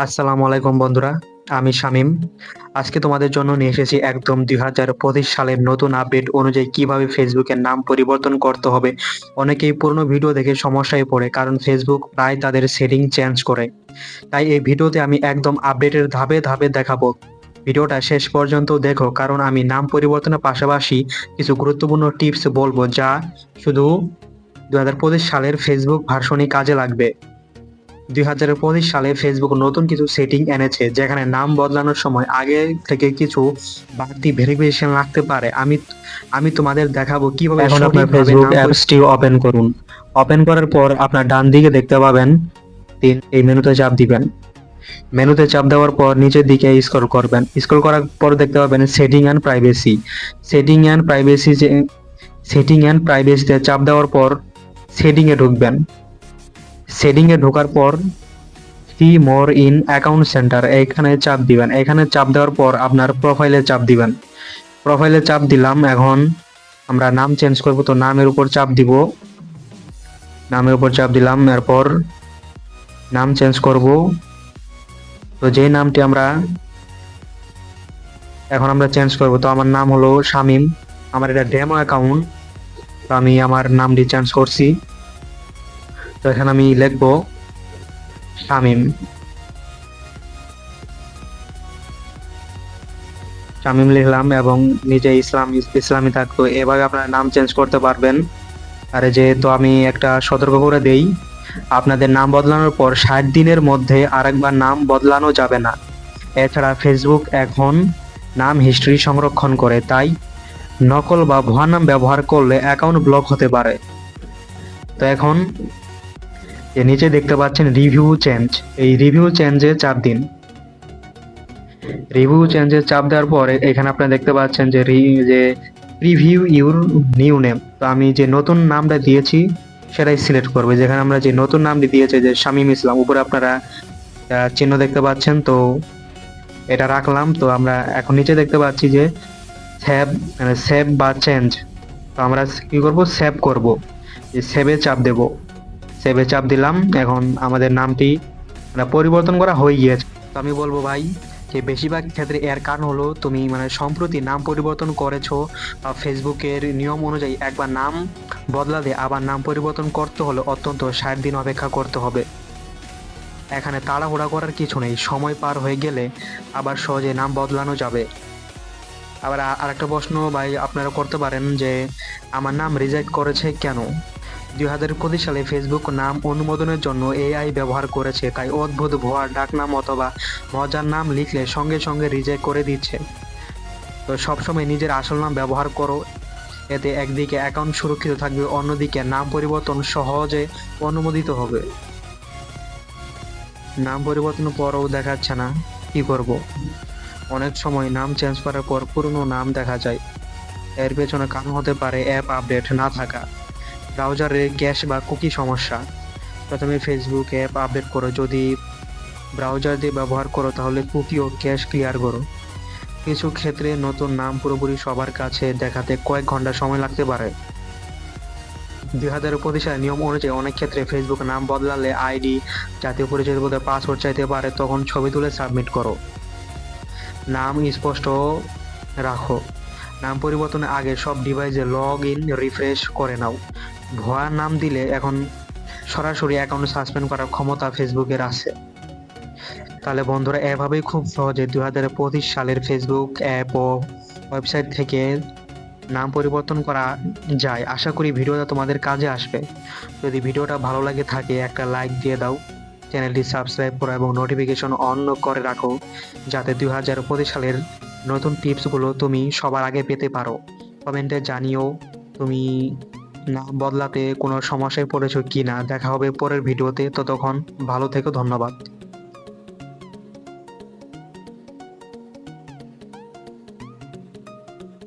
আসসালামু আলাইকুম বন্ধুরা, আমি শামীম। আজকে তোমাদের জন্য নিয়ে এসেছি একদম 2025 সালের নতুন আপডেট অনুযায়ী কিভাবে ফেসবুকের নাম পরিবর্তন করতে হবে। অনেকেই পুরনো ভিডিও দেখে সমস্যায় পড়ে, কারণ ফেসবুক প্রায় তাদের সেটিং চেঞ্জ করে। তাই এই ভিডিওতে আমি একদম আপডেটের ধাপে ধাপে দেখাবো। ভিডিওটা শেষ পর্যন্ত দেখো, কারণ আমি নাম পরিবর্তনের পাশাপাশি কিছু গুরুত্বপূর্ণ টিপস বলবো, যা শুধু 2025 সালের ফেসবুক ভার্সনই কাজে লাগবে। 2025 সালে ফেসবুক নতুন কিছু সেটিং এনেছে, যেখানে নাম বদলানোর সময় আগে থেকে কিছু বাড়তি ভেরিফিকেশন রাখতে পারে। আমি তোমাদের দেখাবো কিভাবে এখন আপনার ফেসবুক অ্যাপসটি ওপেন করুন। ওপেন করার পর আপনার ডান দিকে দেখতে পাবেন এই মেনুতে চাপ দিবেন। মেনুতে চাপ দেওয়ার পর নিচের দিকে স্ক্রল করবেন। স্ক্রল করার পর দেখতে পাবেন setting and privacy. Setting and প্রাইভেসিতে চাপ দেওয়ার পর সেটিংয়ে ঢুকবেন। সেটিংয়ে ঢোকার পর see more in account centre এখানে চাপ দিবেন। এখানে চাপ দেওয়ার পর আপনার প্রোফাইলে চাপ দিবেন। প্রোফাইলে চাপ দিলাম। এখন আমরা নাম চেঞ্জ করব, তো নামের উপর চাপ দিব। নামের উপর চাপ দিলাম, এরপর নাম চেঞ্জ করব। তো যে নামটি এখন আমরা চেঞ্জ করব, তো আমার নাম হলো শামীম। আমার এটা ডেমো অ্যাকাউন্ট, তো আমি আমার নামটি চেঞ্জ করছি। তো এখানে আমি লিখবো শামীম। শামীম লিখলাম এবং নিজে ইসলামী থাকতো। এভাবে আপনার নাম চেঞ্জ করতে পারবেন। আর যেহেতু আমি একটা সতর্ক করে দেই, আপনাদের নাম বদলানোর পর 60 দিনের মধ্যে আরেকবার নাম বদলানো যাবে না। এছাড়া ফেসবুক এখন নাম হিস্ট্রি সংরক্ষণ করে, তাই নকল বা ভুয়া নাম ব্যবহার করলে অ্যাকাউন্ট ব্লক হতে পারে। তো এখন যে নিচে দেখতে পাচ্ছেন রিভিউ চেঞ্জ, এই রিভিউ চেঞ্জে চাপ দিন। রিভিউ চেঞ্জে চাপ দেওয়ার পর এখানে আপনারা দেখতে পাচ্ছেন যে প্রিভিউ ইউর নিউ নেম। তো আমি যে নতুন নামটা দিয়েছি সেটাই সিলেক্ট করবে। যেখানে আমরা যে নতুন নামটি দিয়েছি যে শামীম ইসলাম, উপরে আপনারা চিহ্ন দেখতে পাচ্ছেন, তো এটা রাখলাম। তো আমরা এখন নিচে দেখতে পাচ্ছি যে সেভ বা চেঞ্জ। তো আমরা কি করব, সেভ করব। যে সেভে চাপ দেব। সেভে চাপ দিলাম। এখন আমাদের নামটি পরিবর্তন করা হয়ে গিয়েছে। তো আমি বলবো ভাই, যে বেশিরভাগ ক্ষেত্রে এর কারণ হলো তুমি সম্প্রতি নাম পরিবর্তন করেছো, বা ফেসবুকের নিয়ম অনুযায়ী একবার নাম বদলাতে আবার নাম পরিবর্তন করতে হলে অত্যন্ত 60 দিন অপেক্ষা করতে হবে। এখানে তাড়াহুড়া করার কিছু নেই, সময় পার হয়ে গেলে আবার সহজে নাম বদলানো যাবে। আবার আরেকটা প্রশ্ন ভাই আপনারা করতে পারেন যে আমার নাম রিজেক্ট করেছে কেন। 2025 সালে ফেসবুক নাম অনুমোদনের জন্য এআই ব্যবহার করেছে, তাই অদ্ভুত ভুয়া ডাকনাম অথবা মজার নাম লিখলে সঙ্গে সঙ্গে রিজেক্ট করে দিচ্ছে। তো সবসময় নিজের আসল নাম ব্যবহার করো। এতে একদিকে অ্যাকাউন্ট সুরক্ষিত থাকবে, অন্যদিকে নাম পরিবর্তন সহজে অনুমোদিত হবে। নাম পরিবর্তনের পরও দেখাচ্ছে না, কি করব। অনেক সময় নাম চেঞ্জ করার পর পুরনো নাম দেখা যায়। এর পেছনে কারণ হতে পারে অ্যাপ আপডেট না থাকা, ব্রাউজারের ক্যাশ বা কুকি সমস্যা। প্রথমে ফেসবুক অ্যাপ আপডেট করো। যদি ব্রাউজার দিয়ে ব্যবহার করো তাহলে কুকি ও ক্যাশ ক্লিয়ার করো। কিছু ক্ষেত্রে নতুন নাম পুরোপুরি সবার কাছে দেখাতে কয়েক ঘন্টা সময় লাগতে পারে। 2025 সালের নিয়ম অনুযায়ী অনেক ক্ষেত্রে ফেসবুক নাম বদলালে আইডি, জাতীয় পরিচয়পত্রের পাসওয়ার্ড চাইতে পারে, তখন ছবি তুলে সাবমিট করো। নাম স্পষ্ট রাখো। নাম পরিবর্তনের আগে সব ডিভাইসে লগ ইন রিফ্রেশ করে নাও। ভুয়া নাম দিলে এখন সরাসরি অ্যাকাউন্ট সাসপেন্ড করার ক্ষমতা ফেসবুকের আছে। তাহলে বন্ধুরা, এভাবেই খুব সহজে 2025 সালের ফেসবুক অ্যাপ ও ওয়েবসাইট থেকে নাম পরিবর্তন করা যায়। আশা করি ভিডিওটা তোমাদের কাজে আসবে। যদি ভিডিওটা ভালো লাগে থাকে একটা লাইক দিয়ে দাও, চ্যানেলটি সাবস্ক্রাইব করো এবং নোটিফিকেশন অন করে রাখো, যাতে 2025 সালের নতুন টিপসগুলো তুমি সবার আগে পেতে পারো। কমেন্টে জানিও তুমি নাম বদলাতে কোনো সমস্যায় পড়েছো কিনা। দেখা হবে পরের ভিডিওতে, ততক্ষণ ভালো থেকো, ধন্যবাদ।